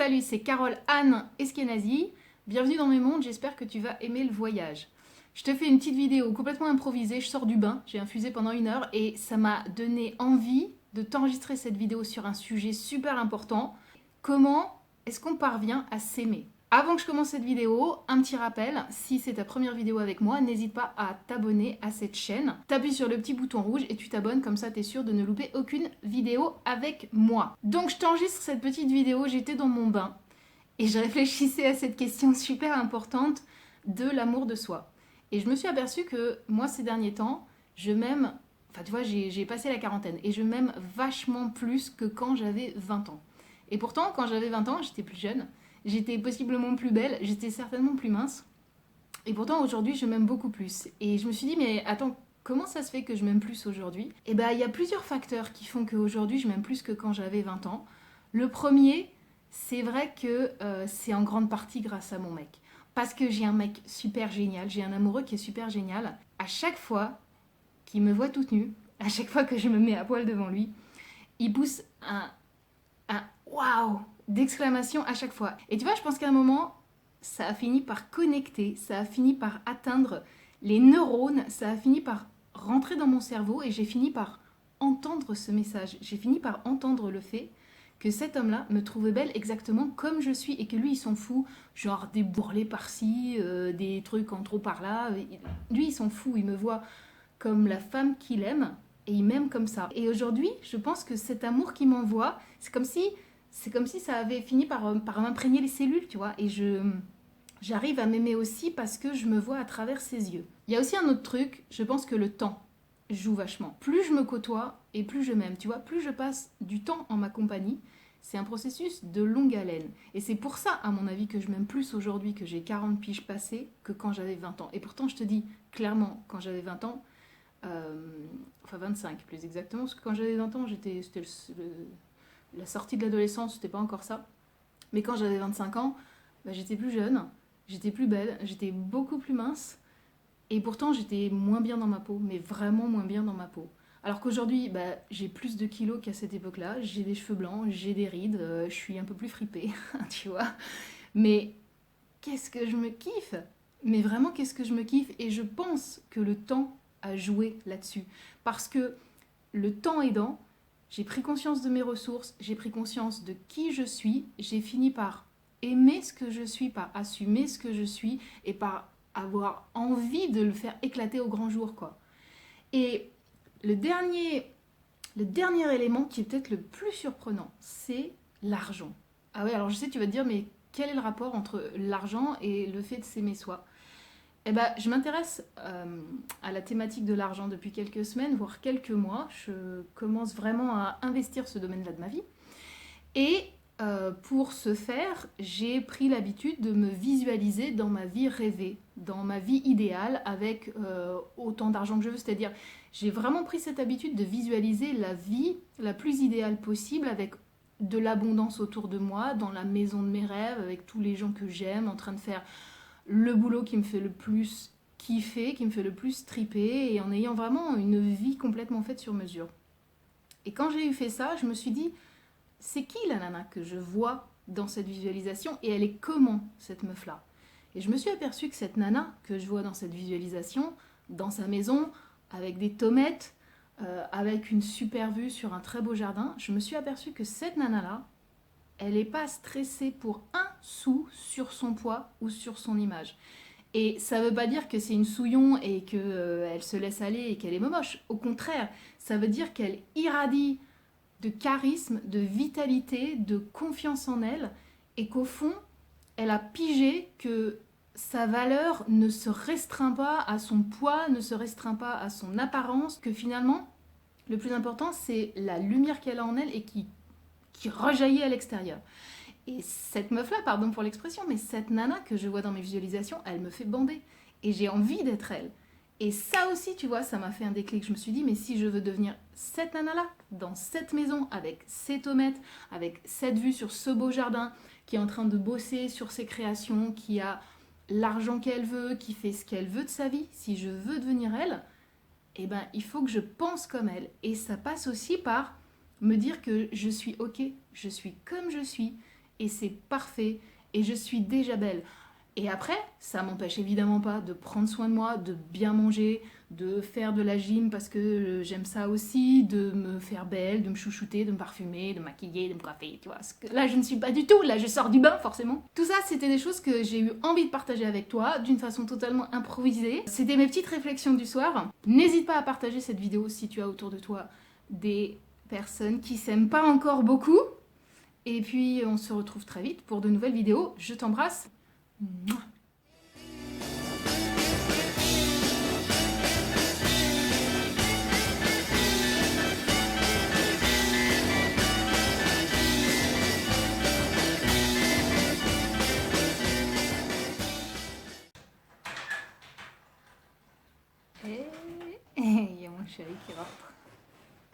Salut, c'est Carole Anne Eskenazi. Bienvenue dans mes mondes, j'espère que tu vas aimer le voyage. Je te fais une petite vidéo complètement improvisée, je sors du bain, j'ai infusé pendant 1 heure et ça m'a donné envie de t'enregistrer cette vidéo sur un sujet super important. Comment est-ce qu'on parvient à s'aimer ? Avant que je commence cette vidéo, un petit rappel, si c'est ta première vidéo avec moi, n'hésite pas à t'abonner à cette chaîne. T'appuies sur le petit bouton rouge et tu t'abonnes, comme ça t'es sûr de ne louper aucune vidéo avec moi. Donc je t'enregistre cette petite vidéo, j'étais dans mon bain et je réfléchissais à cette question super importante de l'amour de soi. Et je me suis aperçue que moi ces derniers temps, je m'aime, enfin tu vois, j'ai passé la quarantaine et je m'aime vachement plus que quand j'avais 20 ans. Et pourtant, quand j'avais 20 ans, j'étais plus jeune. J'étais possiblement plus belle, j'étais certainement plus mince. Et pourtant, aujourd'hui, je m'aime beaucoup plus. Et je me suis dit, mais attends, comment ça se fait que je m'aime plus aujourd'hui ? Eh bien, il y a plusieurs facteurs qui font qu'aujourd'hui, je m'aime plus que quand j'avais 20 ans. Le premier, c'est vrai que c'est en grande partie grâce à mon mec. Parce que j'ai un mec super génial, j'ai un amoureux qui est super génial. À chaque fois qu'il me voit toute nue, à chaque fois que je me mets à poil devant lui, il pousse un waouh d'exclamation à chaque fois. Et tu vois, je pense qu'à un moment, ça a fini par connecter, ça a fini par atteindre les neurones, ça a fini par rentrer dans mon cerveau et j'ai fini par entendre ce message. J'ai fini par entendre le fait que cet homme-là me trouvait belle exactement comme je suis et que lui, il s'en fout, genre des bourrelets par-ci, des trucs en trop par-là. Lui, il s'en fout, il me voit comme la femme qu'il aime et il m'aime comme ça. Et aujourd'hui, je pense que cet amour qu'il m'envoie, c'est comme si ça avait fini par m'imprégner les cellules, tu vois. Et j'arrive à m'aimer aussi parce que je me vois à travers ses yeux. Il y a aussi un autre truc, je pense que le temps joue vachement. Plus je me côtoie et plus je m'aime, tu vois. Plus je passe du temps en ma compagnie, c'est un processus de longue haleine. Et c'est pour ça, à mon avis, que je m'aime plus aujourd'hui que j'ai 40 piges passées que quand j'avais 20 ans. Et pourtant, je te dis clairement, quand j'avais 20 ans, enfin 25 plus exactement, parce que quand j'avais 20 ans, c'était la sortie de l'adolescence, c'était pas encore ça. Mais quand j'avais 25 ans, bah, j'étais plus jeune, j'étais plus belle, j'étais beaucoup plus mince, et pourtant j'étais moins bien dans ma peau, mais vraiment moins bien dans ma peau. Alors qu'aujourd'hui, bah, j'ai plus de kilos qu'à cette époque-là, j'ai des cheveux blancs, j'ai des rides, je suis un peu plus fripée, tu vois. Mais qu'est-ce que je me kiffe ? Mais vraiment, qu'est-ce que je me kiffe ? Et je pense que le temps a joué là-dessus. Parce que le temps aidant, j'ai pris conscience de mes ressources, j'ai pris conscience de qui je suis, j'ai fini par aimer ce que je suis, par assumer ce que je suis et par avoir envie de le faire éclater au grand jour, quoi. Et le dernier élément qui est peut-être le plus surprenant, c'est l'argent. Ah ouais, alors je sais, tu vas te dire, mais quel est le rapport entre l'argent et le fait de s'aimer soi ? Eh ben, je m'intéresse à la thématique de l'argent depuis quelques semaines, voire quelques mois. Je commence vraiment à investir ce domaine-là de ma vie. Et pour ce faire, j'ai pris l'habitude de me visualiser dans ma vie rêvée, dans ma vie idéale, avec autant d'argent que je veux. C'est-à-dire, j'ai vraiment pris cette habitude de visualiser la vie la plus idéale possible, avec de l'abondance autour de moi, dans la maison de mes rêves, avec tous les gens que j'aime, en train de faire le boulot qui me fait le plus kiffer, qui me fait le plus triper, et en ayant vraiment une vie complètement faite sur mesure. Et quand j'ai eu fait ça, je me suis dit, c'est qui la nana que je vois dans cette visualisation et elle est comment cette meuf-là ? Et je me suis aperçue que cette nana que je vois dans cette visualisation, dans sa maison, avec des tomates, avec une super vue sur un très beau jardin, je me suis aperçue que cette nana-là, elle n'est pas stressée pour un sou sur son poids ou sur son image. Et ça ne veut pas dire que c'est une souillon et qu'elle se laisse aller et qu'elle est moche. Au contraire, ça veut dire qu'elle irradie de charisme, de vitalité, de confiance en elle et qu'au fond, elle a pigé que sa valeur ne se restreint pas à son poids, ne se restreint pas à son apparence, que finalement, le plus important, c'est la lumière qu'elle a en elle et qui rejaillit à l'extérieur. Et cette meuf-là, pardon pour l'expression, mais cette nana que je vois dans mes visualisations, elle me fait bander. Et j'ai envie d'être elle. Et ça aussi, tu vois, ça m'a fait un déclic. Je me suis dit, mais si je veux devenir cette nana-là, dans cette maison, avec ces tomates, avec cette vue sur ce beau jardin, qui est en train de bosser sur ses créations, qui a l'argent qu'elle veut, qui fait ce qu'elle veut de sa vie, si je veux devenir elle, eh ben, il faut que je pense comme elle. Et ça passe aussi par me dire que je suis ok, je suis comme je suis, et c'est parfait et je suis déjà belle. Et après, ça m'empêche évidemment pas de prendre soin de moi, de bien manger, de faire de la gym parce que j'aime ça aussi, de me faire belle, de me chouchouter, de me parfumer, de me maquiller, de me coiffer, tu vois. Parce que là, je ne suis pas du tout, là, je sors du bain, forcément. Tout ça, c'était des choses que j'ai eu envie de partager avec toi, d'une façon totalement improvisée. C'était mes petites réflexions du soir. N'hésite pas à partager cette vidéo si tu as autour de toi des personnes qui s'aiment pas encore beaucoup. Et puis, on se retrouve très vite pour de nouvelles vidéos. Je t'embrasse. Mouah.